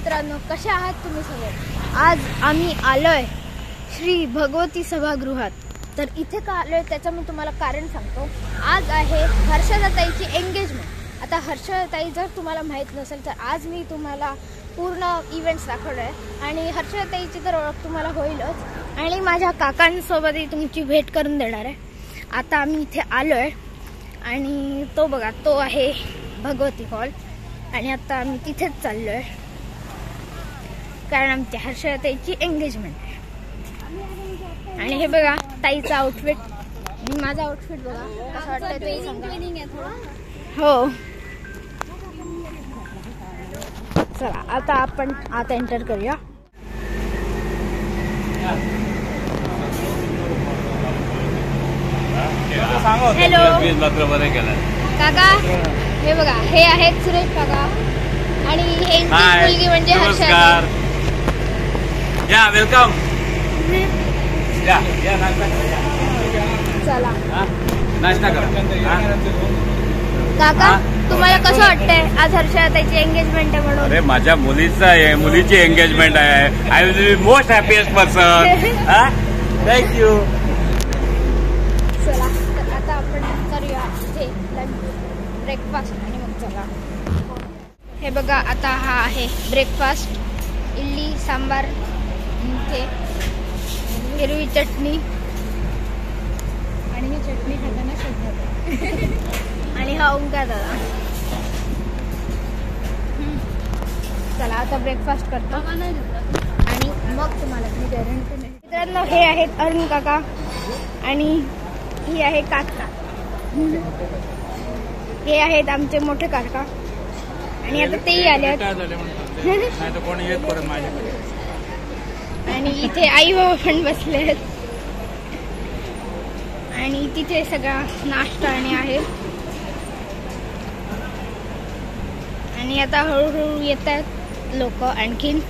मित्रांनो, कसे आहात तुम्ही सगळे? आज आम्ही आलोय श्री भगवती सभागृहात. तर इथे का आलोय त्याचं मी तुम्हाला कारण सांगतो. आज आहे हर्षदाताईची एंगेजमेंट. आता हर्षदाताई जर तुम्हाला माहीत नसेल तर आज मी तुम्हाला पूर्ण इव्हेंट्स दाखवलं आहे आणि हर्षदाताईची तर ओळख तुम्हाला होईलच आणि माझ्या काकांसोबतही तुमची भेट करून देणार आहे. आता आम्ही इथे आलोय आणि तो बघा, तो आहे भगवती हॉल आणि आता आम्ही तिथेच चाललोय कारण आमच्या हर्षदाताईची एंगेजमेंट आहे. आणि हे बघा ताईचा आउटफिट आणि माझा आउटफिट बघा कसं वाटतंय ते सांगा. हो, चला आता आपण आता एंटर करूया. हॅलो काका, हे बघा हे आहेत सुरेश काका आणि हे मुलगी म्हणजे हर्षदा. या वेलकम. या चला नाश्ता करा. काका, तुम्हाला कसं वाटतंय आज हर्षदाताईची एंगेजमेंट आहे म्हणून? अरे माझ्या मुलीची एंगेजमेंट आहे. I will be most happiest person. Thank you. चला तर आता आपण करूया इथे लंच ब्रेकफास्ट आणि मग चला. हे बघा आता हा आहे ब्रेकफास्ट. इडली सांबार, इथे हिरवी चटणी आणि ही चटणी खाताना शोधत आणि हा ओंकार दादा. चला आता ब्रेकफास्ट करतो आणि मग तुम्हाला मी गॅरंटी नाही. मित्रांनो, हे आहेत अरुण काका आणि ही आहे काका. हे आहेत आमचे मोठे काका आणि आता तेही आले आणि इथे आई बाबा पण बसले आहेत आणि तिथे सगळा नाश्ता आणि आहे आणि आता हळूहळू येत आहेत लोक आणखीन.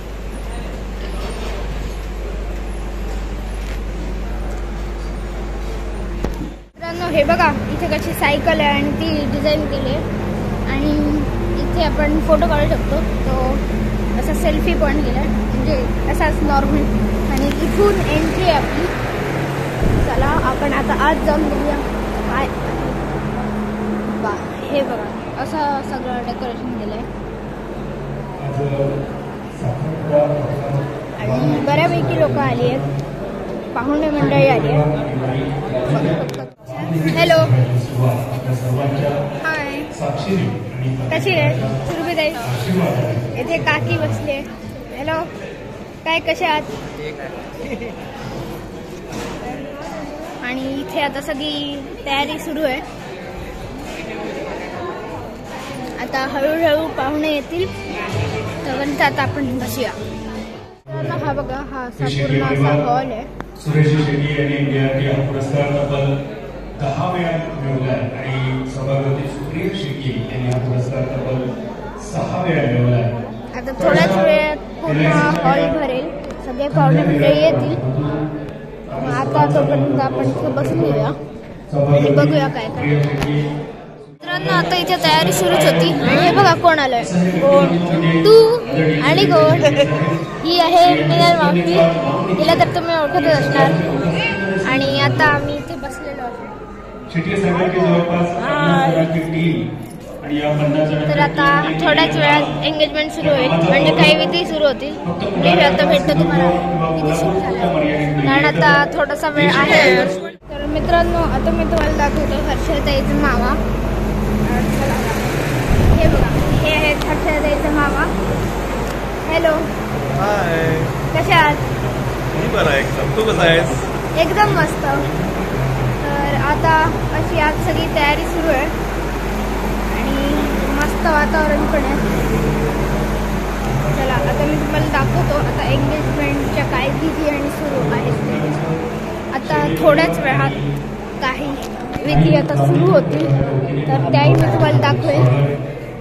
हे बघा इथे कशी सायकल आहे आणि ती डिझाईन केली आहे आणि इथे आपण फोटो काढू शकतो. तो असा सेल्फी पॉईंट केला म्हणजे असाच नॉर्मल आणि इथून एंट्री आहे आपली. चला आपण आता आज जाऊन बघूया काय. हे बघा असं सगळं डेकोरेशन केलं आहे आणि बऱ्यापैकी लोक आली आहेत, पाहुणे मंडळी आली आहेत. हॅलो, हाय, कशी आहे सुरभीताई? इथे काकी बसले. हॅलो, काय कसे आहात? आणि इथे आता सगळी तयारी सुरू आहे. आता हळूहळू पाहुणे येतील तर आता आपण बसूया. हा बघा हा असा पूर्ण असा हॉल आहे. सुरेश शेट्टी यांनी इंडियासाठी हा पुरस्कार तब्बल 10 वेळा मिळवला आहे आणि सभापती सुप्रिया शेट्टी यांनी हा पुरस्कार तब्बल 6 वेळा मिळवला आहे. आता थोड्याच वेळात पूर्ण हॉल भरेल, सगळे पाहुणे मंडळी येतील. आता तोपर्यंत आपण इथे बसून घेऊया आणि बघूया काय काय. मित्रांनो, आता इथे तयारी सुरूच होती. हे बघा कोण आलंय, तू आणि कोण, ही आहे मिनल मावशी. हिला तर तुम्ही ओळखतच असणार. आणि आता आम्ही इथे बसलेलो आहोत. तर आता थोड्याच वेळात एंगेजमेंट सुरू होईल, म्हणजे काही विधी सुरू होतील. म्हणजे आता भेटतो तुम्हाला विधी सुरू झाला कारण आता थोडासा वेळ आहे. तर मित्रांनो, आता मी तुम्हाला दाखवतो हर्षदाताईचा मामा. हे बघा, हे आहेत हर्षदाताईचा मामा. हॅलो, कशा आहात? बरं आहे एकदम. तू कसा आहेस? एकदम मस्त. तर आता अशी आज सगळी तयारी सुरू आहे आणि मस्त वातावरण पण आहे. चला आता मी तुम्हाला दाखवतो आता एंगेजमेंटच्या काय विधी आणि सुरू आहेत. आता थोड्याच वेळात काही विधी आता सुरू होतील तर त्याही मी तुम्हाला दाखवेल.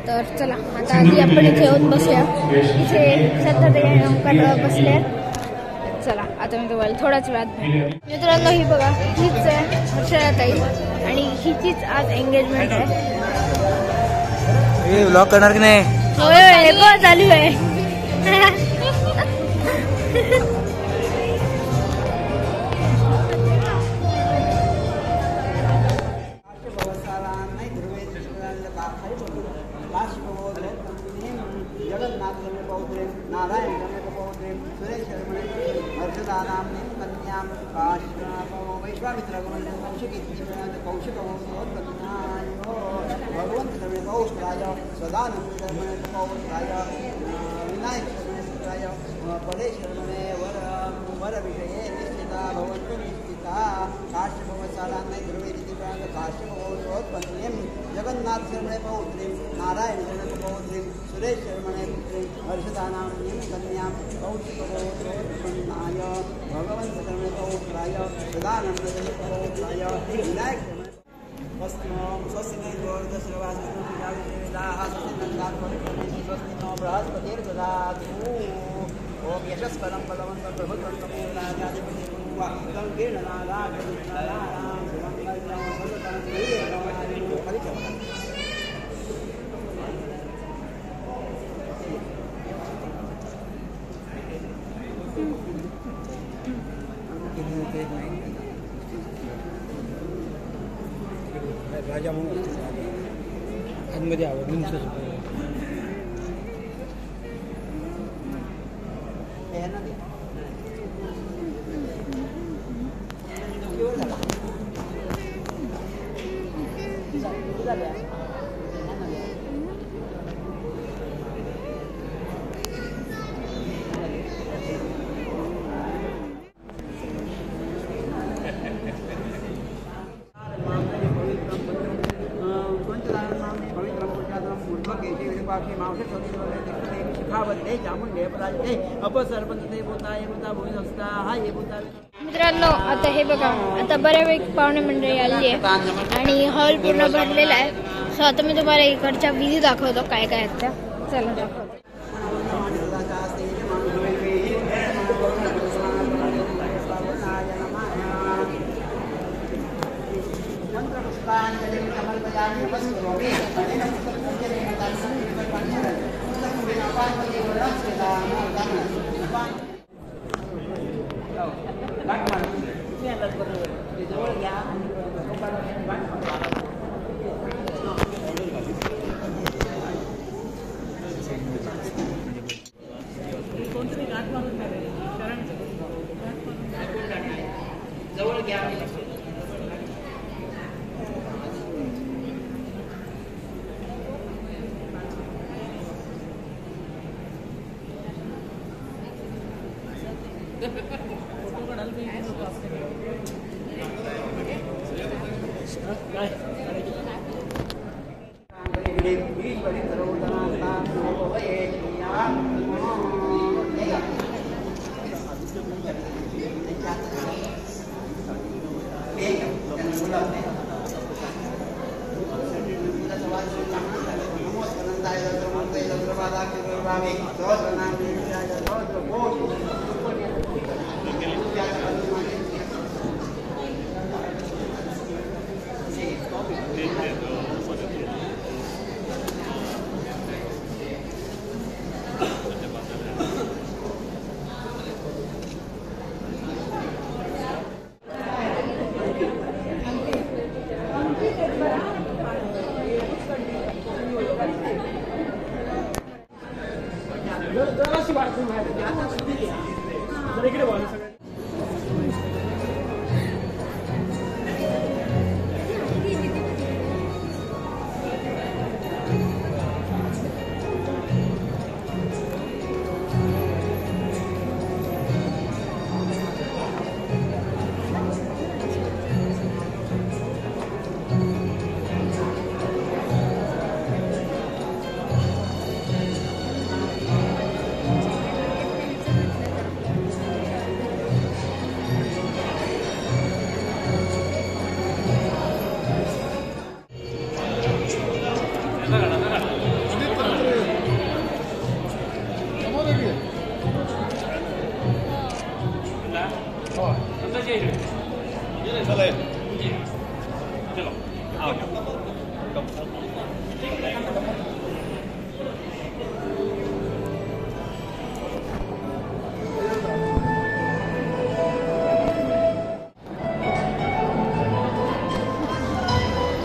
तर चला आता आधी आपण इथे येऊन बसूया. इथे सध्या ते बसले. चला आता मी तुम्हाला थोड्याच वेळात. मित्रांनो, ही बघा हीच आहे हर्षदाताई आणि हिचीच आज एंगेजमेंट आहे. व्लॉग करणार की नाही? होय, हे पण चालू आहे. जगन्नाथ पौत्रे नारायण पौत्रे सुरेश हर्षदानां कन्यां काश्यपो वैश्वामित्रगमनं कौशिकवोत्पन्नायो भगवन्तः पौत्राय सदानन्दः पौत्राय विनायकशर्मणे परेशर्मणे वरविषये निश्चिता भवन्तु निश्चिता काश्यपवत्सालान्नै ध्रुवेदिति काश्यपवोत्पन्नीं जगन्नाथ शर्मणे पौत्रीं नारायण शर्मणे पौत्रीं सुरेश शर्मणे पुत्रीं हर्षदानां कन्यां कौशिकवोत्पन्नाय भगवन्तः शर्मणे पौत्राय सदानन्दः पौत्राय विनायक स्वस्ति नो बृहस्पतिर्दधातु ओम यशस्करं बलवन्तं प्रभुत्वं तपोराजाधिपतिर्भुवः राजा म्हणून आतमध्ये आवडून मित्रांनो आता हे बघा आता बऱ्यापैकी पाहुणे मंडळी आली आहे आणि हॉल पूर्ण भरलेला आहे. सो आता मी तुम्हाला इकडच्या विधी दाखवतो काय काय आहेत त्या. चला दाखवतो. जवळ घ्या.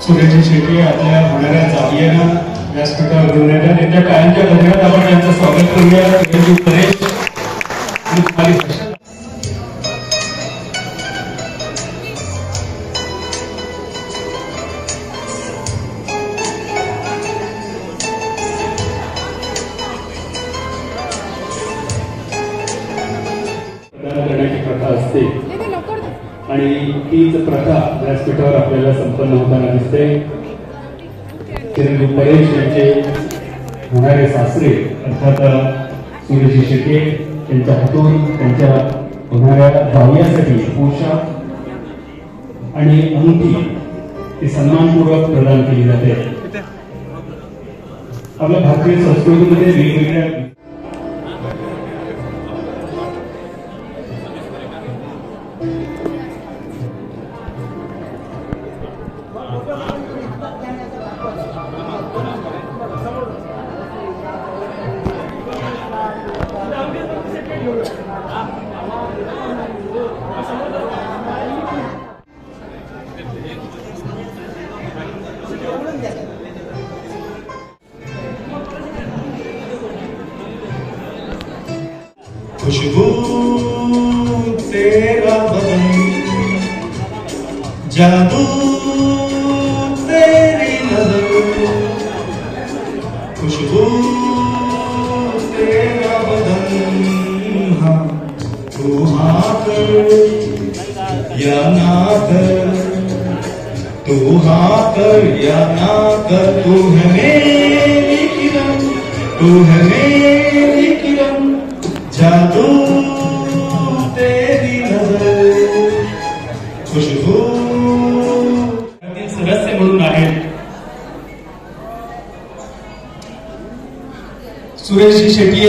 सुरेश शेट्टी आपल्या होणाऱ्या जावयांना व्यासपीठावर घेऊन येतात. त्यांच्या कायमच्या गजरात आपण त्यांचं स्वागत करूया. सुरेश परेश आणि कुमारी हर्षदा. करण्याची प्रथा असते आणि तीच प्रथा व्यासपीठावर आपल्याला संपन्न होताना दिसते. चिरंजीव परेश यांचे होणारे सासरे अर्थात सुरेश शेट्टी यांच्या हातून त्यांच्या होणाऱ्या जावयासाठी पोशाख आणि अंगठी ही सन्मानपूर्वक प्रदान केली जाते. आपल्या भारतीय संस्कृतीमध्ये वेगवेगळ्या खुशबू तेरा बदन जादू तेरी नजर खुशबू तेरा बदन हाँ तू हाँ कर या ना कर तू हाँ कर या ना कर तू है मेरी किरण तू है मेरी किरण जादू तेरी नजर खुशबू सदस्य म्हणून आहेत सुरेशजी शेट्टी.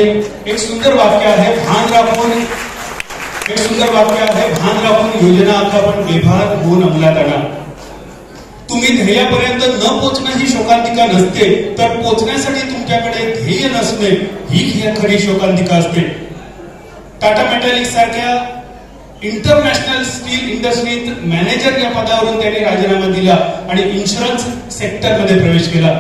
एक सुंदर वाक्य आहे भान राखून एक सुंदर वाक्य आहे भान राखून योजना आता आपण बेभान होऊन अंमलात आणा. तुम्ही ध्येयापर्यंत न पोचणं ही शोकांतिका नसते तर पोचण्यासाठी तुमच्याकडे ध्येय नसणे ही खरी शोकांतिका असते. टाटा मेटॅलिक्स सारख्या इंटरनॅशनल स्टील इंडस्ट्रीत मॅनेजर या पदावरून त्यांनी राजीनामा दिला आणि इन्शुरन्स सेक्टरमध्ये प्रवेश केला.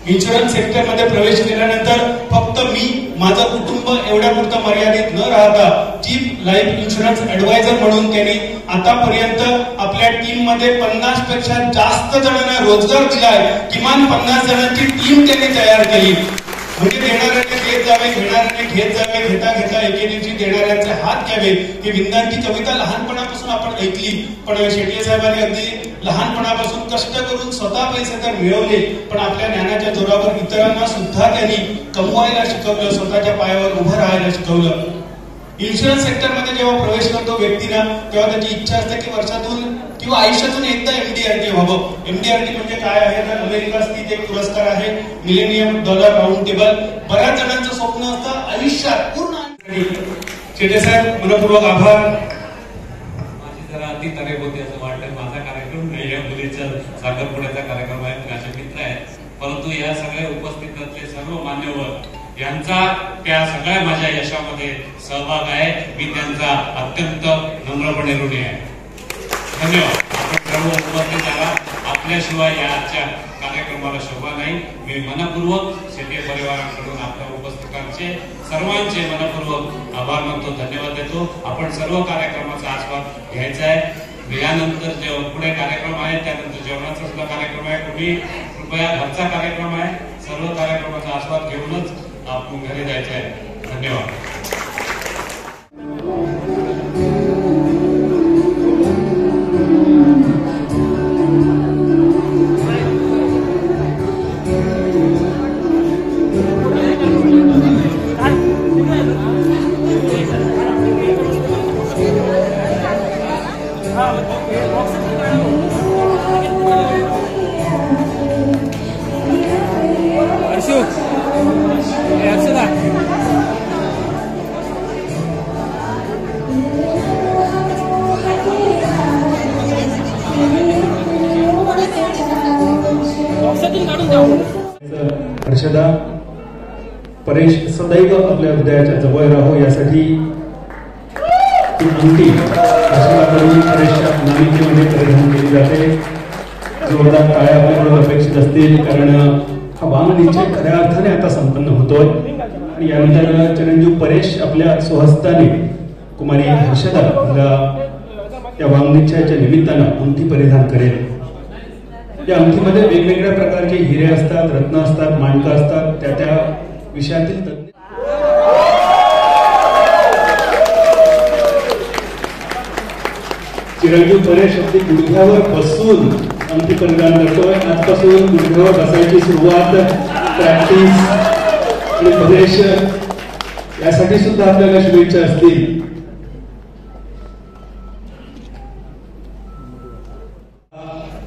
इन्शुरन्स सेक्टरमध्ये प्रवेश केल्यानंतर फक्त मी माझं कुटुंब एवढ्यापुरतं मर्यादित न राहता चीफ लाईफ इन्शुरन्स ऍडवायझर म्हणून त्यांनी आतापर्यंत आपल्या टीम मध्ये 50 पेक्षा जास्त जणांना रोजगार दिलाय. किमान 50 जणांची टीम त्यांनी तयार केली. म्हणजे देणाऱ्याने घेत जावे घेणाऱ्याने घेत जावे घेता घेता एके दिवशी देणाऱ्यांचे हात घ्यावे ही विंदांची कविता लहानपणापासून आपण ऐकली. पण शेट्टी साहेबांनी अगदी लहानपणापासून कष्ट करून स्वतः पैसे तर मिळवले पण आपल्या ज्ञानाच्या जोरावर इतरांना सुद्धा त्यांनी कमवायला शिकवलं. स्वतःच्या पायावर उभं राहायला शिकवलं. इन्शुरन्स सेक्टरमध्ये जेव्हा प्रवेश करतो व्यक्तीला तेव्हा त्याची इच्छा असते की वर्षातून किंवा आयुष्यातून एकदा MDRT व्हावं. MDRT म्हणजे काय आहे तर अमेरिका स्थित एक पुरस्कार आहे मिलेनियम डॉलर राऊंड टेबल. बऱ्याच जणांचं स्वप्न असतं आयुष्यात पूर्ण. शेट्टी साहेब मनपूर्वक आभार. माझी जरा अति तारीफ होती असं वाटतं. माझा कार्यक्रम नाही या मुलीचा साखरपुड्याचा कार्यक्रम आहे. माझे मित्र आहेत परंतु या सगळ्या उपस्थितातले सर्व मान्यवर यांचा त्या सगळ्या माझ्या यशामध्ये सहभाग आहे. मी त्यांचा अत्यंत नम्रपणे ऋणी आहे. धन्यवाद. आपण सर्व उपस्थित आहात. आपल्याशिवाय याच्या कार्यक्रमाला शोभा नाही. मी मनपूर्वक शेट्टी परिवाराकडून आपल्या उपस्थितांचे सर्वांचे मनपूर्वक आभार मानतो. धन्यवाद देतो. आपण सर्व कार्यक्रमाचा आस्वाद घ्यायचा आहे. यानंतर जे पुढे कार्यक्रम आहे त्यानंतर जेवणाचा सुद्धा कार्यक्रम आहे. तुम्ही कृपया घरचा कार्यक्रम आहे. सर्व कार्यक्रमाचा आस्वाद घेऊनच आपण घरी जायचं आहे. धन्यवाद. हर्षदा परेश सदैव आपल्या हृदयाच्या जवळ राहो यासाठी ती अंगठी हर्षदाकडून परेशच्या नामिकेमध्ये परिधान केली जाते. जोरदार टाळ्या आपल्याकडून अपेक्षित असतील, कारण हा वांग निश्चय खऱ्या अर्थाने आता संपन्न होतोय. आणि यानंतर चिरंजीव परेश आपल्या स्वहस्ताने कुमारी हर्षदा या वांग निश्चयाच्या निमित्तानं अंगठी परिधान करेल. या अंगठीमध्ये वेगवेगळ्या प्रकारचे हिरे असतात, रत्न असतात, माणकं असतात, त्या विषयातील तज्ञ. चिरंजीव परेश अगदी गुडघ्यावर बसून अंगठी परिधान करतोय. आजपासून गुडघ्यावर बसायची सुरुवात, प्रॅक्टिस आणि परेश यासाठी सुद्धा आपल्याला शुभेच्छा असतील.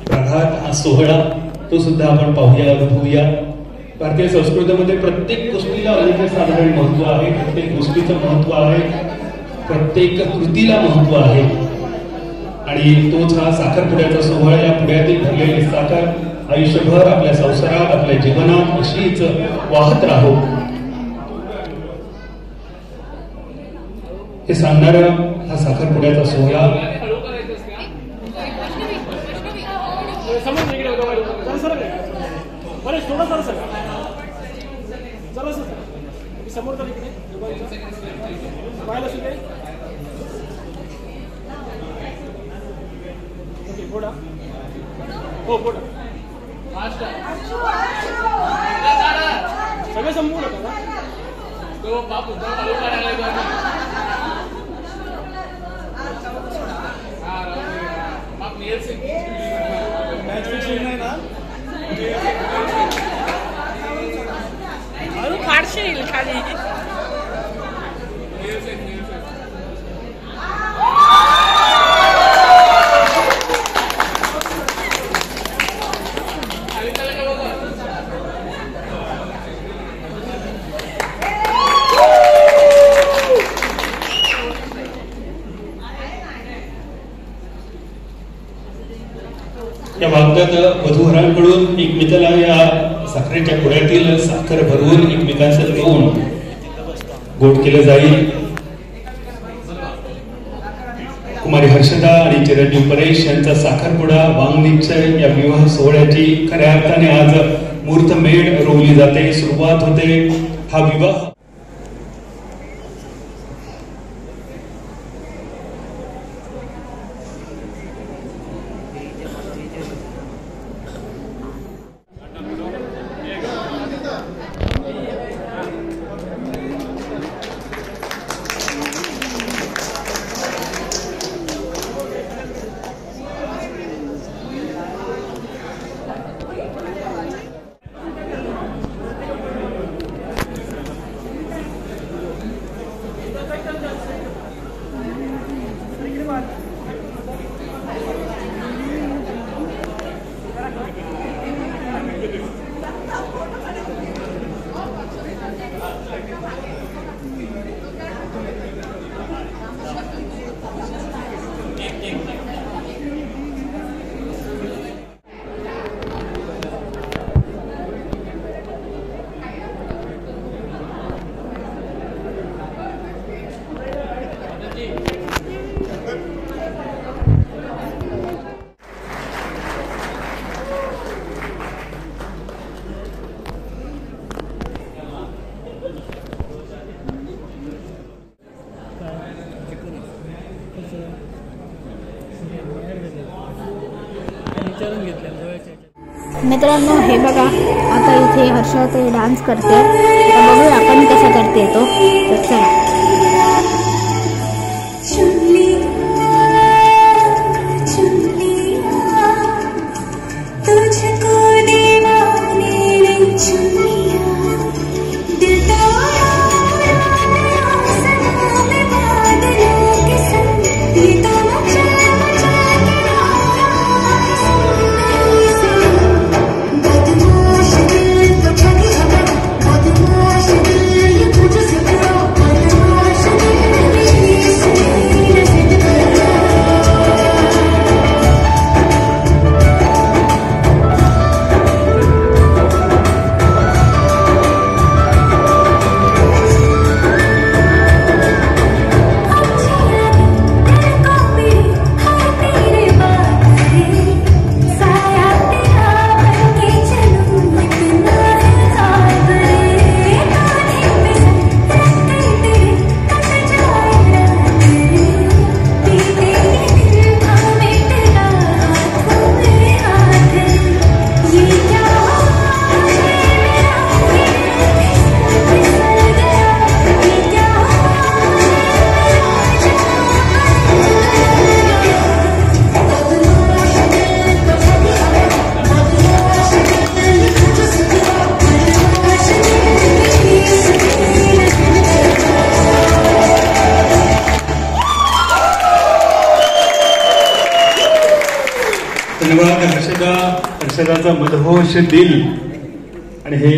प्रभात हा सोहळा तो सुद्धा आपण पाहूया, अनुभवूया. भारतीय संस्कृतीमध्ये प्रत्येक गोष्टीला अनन्यसाधारण महत्व आहे, प्रत्येक गोष्टीचं महत्व आहे, प्रत्येक कृतीला महत्व आहे. आणि तोच हा साखरपुड्याचा सोहळा. या पुड्यातील भरलेली साखर आयुष्यभर आपल्या संसारात, आपल्या जीवनात अशीच वाहत राहो हे सांगणारा हा साखरपुड्याचा सोहळा. समोर फोडा हो फोडा सगळे संपू नका तो बापू मॅच फिक्सिंग नाही ना फारशी खाली या भागात वधूवरांकडून एकमेकाला या साखरेच्या पुड्यातील साखर भरवून एकमेकांचं देऊन गोड केलं जाईल. कुमारी हर्षदा आणि चिरंजीव परेश यांचा साखरपुडा वांग निश्चय या विवाह सोहळ्याची खऱ्या अर्थाने आज मुहूर्तमेढ रोवली जाते, सुरुवात होते. हा विवाह मित्रांनो हे बघा, आता इथे हर्षा ते डान्स करते. बघूया आपण कसा करते तो. तर चला. धन्यवाद हर्षदाचा मदहोश दिल. आणि हे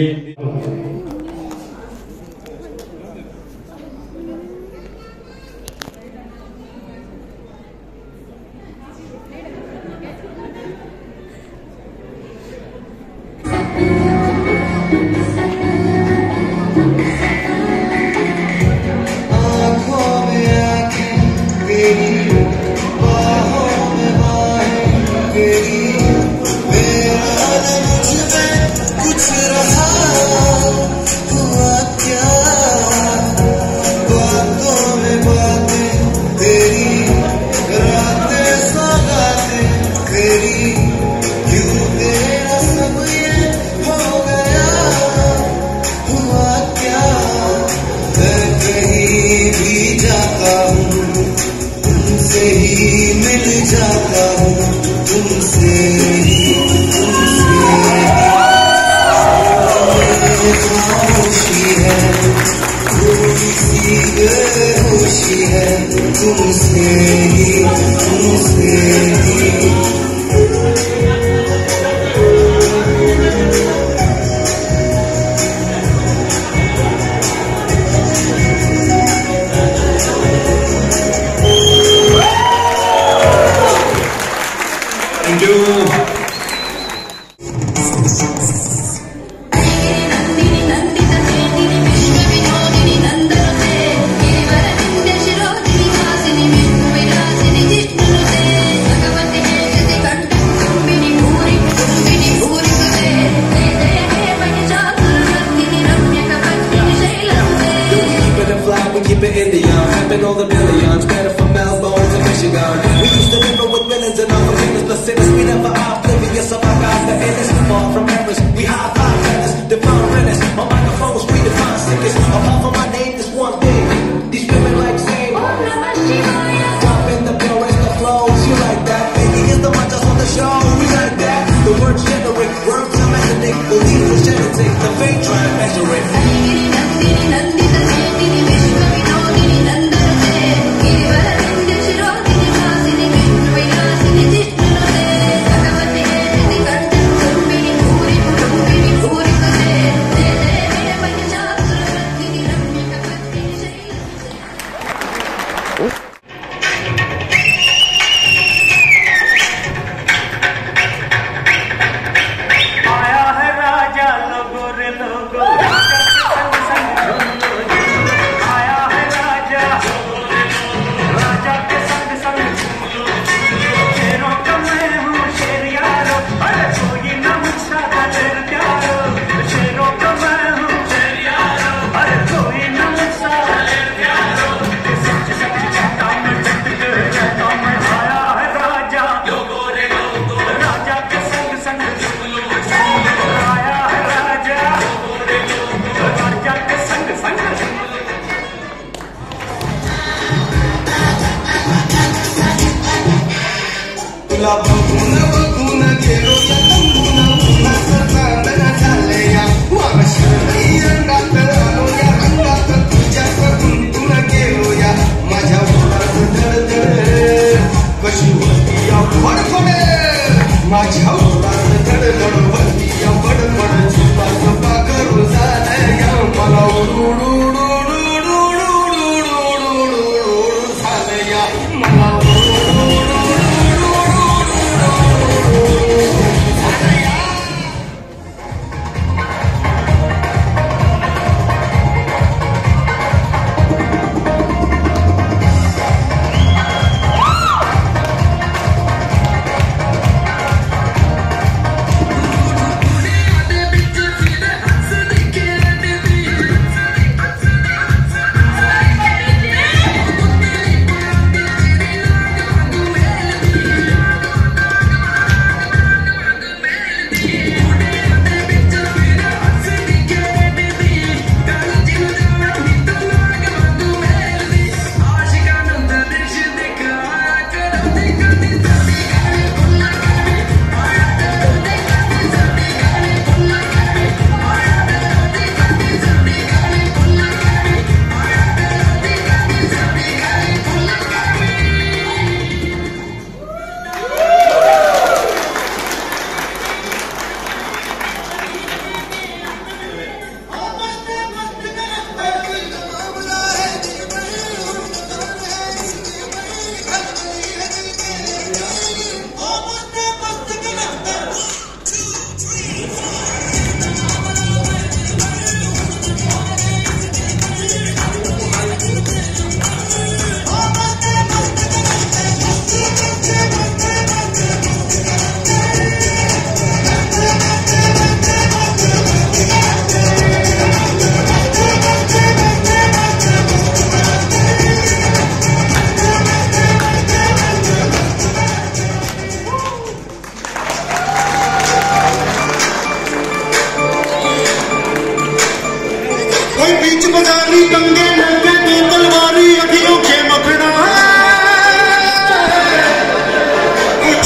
कोई बीच बाजारी दंगे नंगे दो तलवारी अखियों के मखना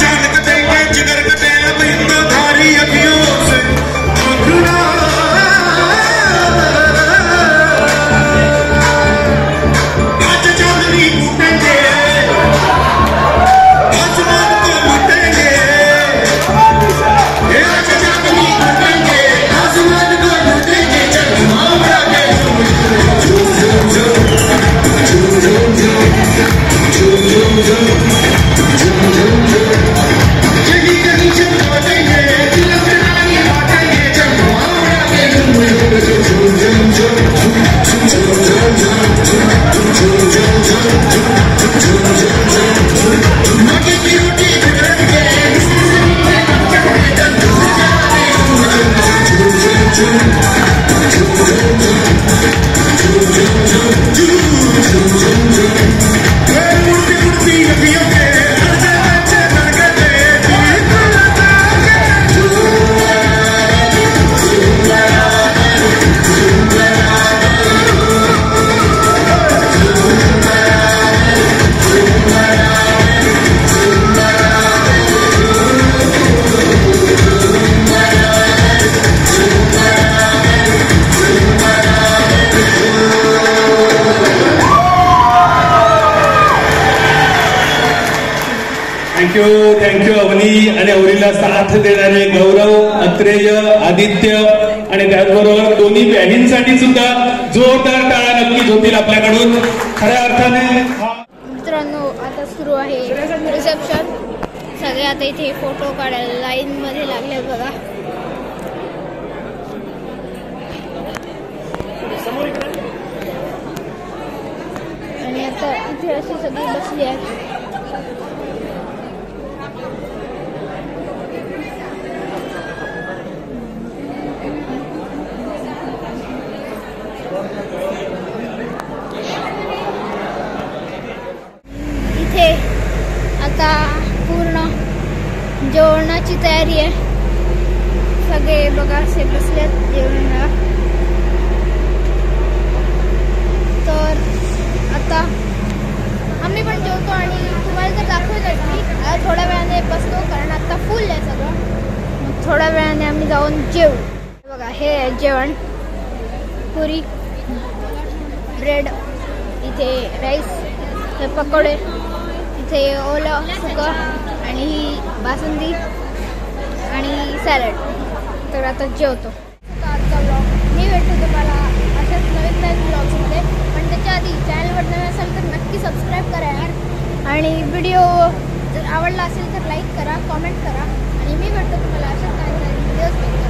जान कटेंगे जिगर कटे अब इंद्रधारी अखियों से मखना आज चांदनी कूटेंगे आसमान को लूटेंगे आज चांदनी कूटेंगे आसमान को लूटेंगे चंद्रमा उड़ा के यही कहीं चंद्रमा देंगे तिलक रानी बांटेंगे चंद्रमा उड़ा के मक्के की रोटी बिगड़ेंगे उड़ती उड़ती अखियों के थँक्यू अवनी आणि अवनीला साथ देणारे गौरव, अत्रेय, आदित्य आणि त्याचबरोबर दोन्ही बहिणींसाठी सुद्धा जोरदार टाळ्या नक्कीच होतील आपल्याकडून. खऱ्या अर्थाने मित्रांनो आता सुरू आहे रिसेप्शन. सगळे आता इथे फोटो काढायला लाईन मध्ये लागले बघा. आणि आता इथे अशी सगळी बसली आहे. इथे आता पूर्ण जेवणाची तयारी आहे. सगळे बघा असे बसलेत जेवणाला. तर आता आम्ही पण जेवतो आणि तुम्हाला जर दाखवलं की थोड्या वेळाने बसतो कारण आता फुल आहे सगळं. मग थोड्या वेळाने आम्ही जाऊन जेवू. बघा हे आहे जेवण. पुरी, ब्रेड, इथे राईस, हे पकोडे, इथे ओलं सुकं आणि ही बासुंदी आणि सॅलड. तर आता जेवतो. आजचा ब्लॉग मी भेटतो तुम्हाला अशाच नवीन ब्लॉग्समध्ये. पण त्याच्या आधी चॅनलवर नवीन असेल तर नक्की सबस्क्राईब करा यार. आणि व्हिडिओ जर आवडला असेल तर लाईक करा, कॉमेंट करा. आणि मी भेटतो तुम्हाला अशाच नवीन व्हिडिओज.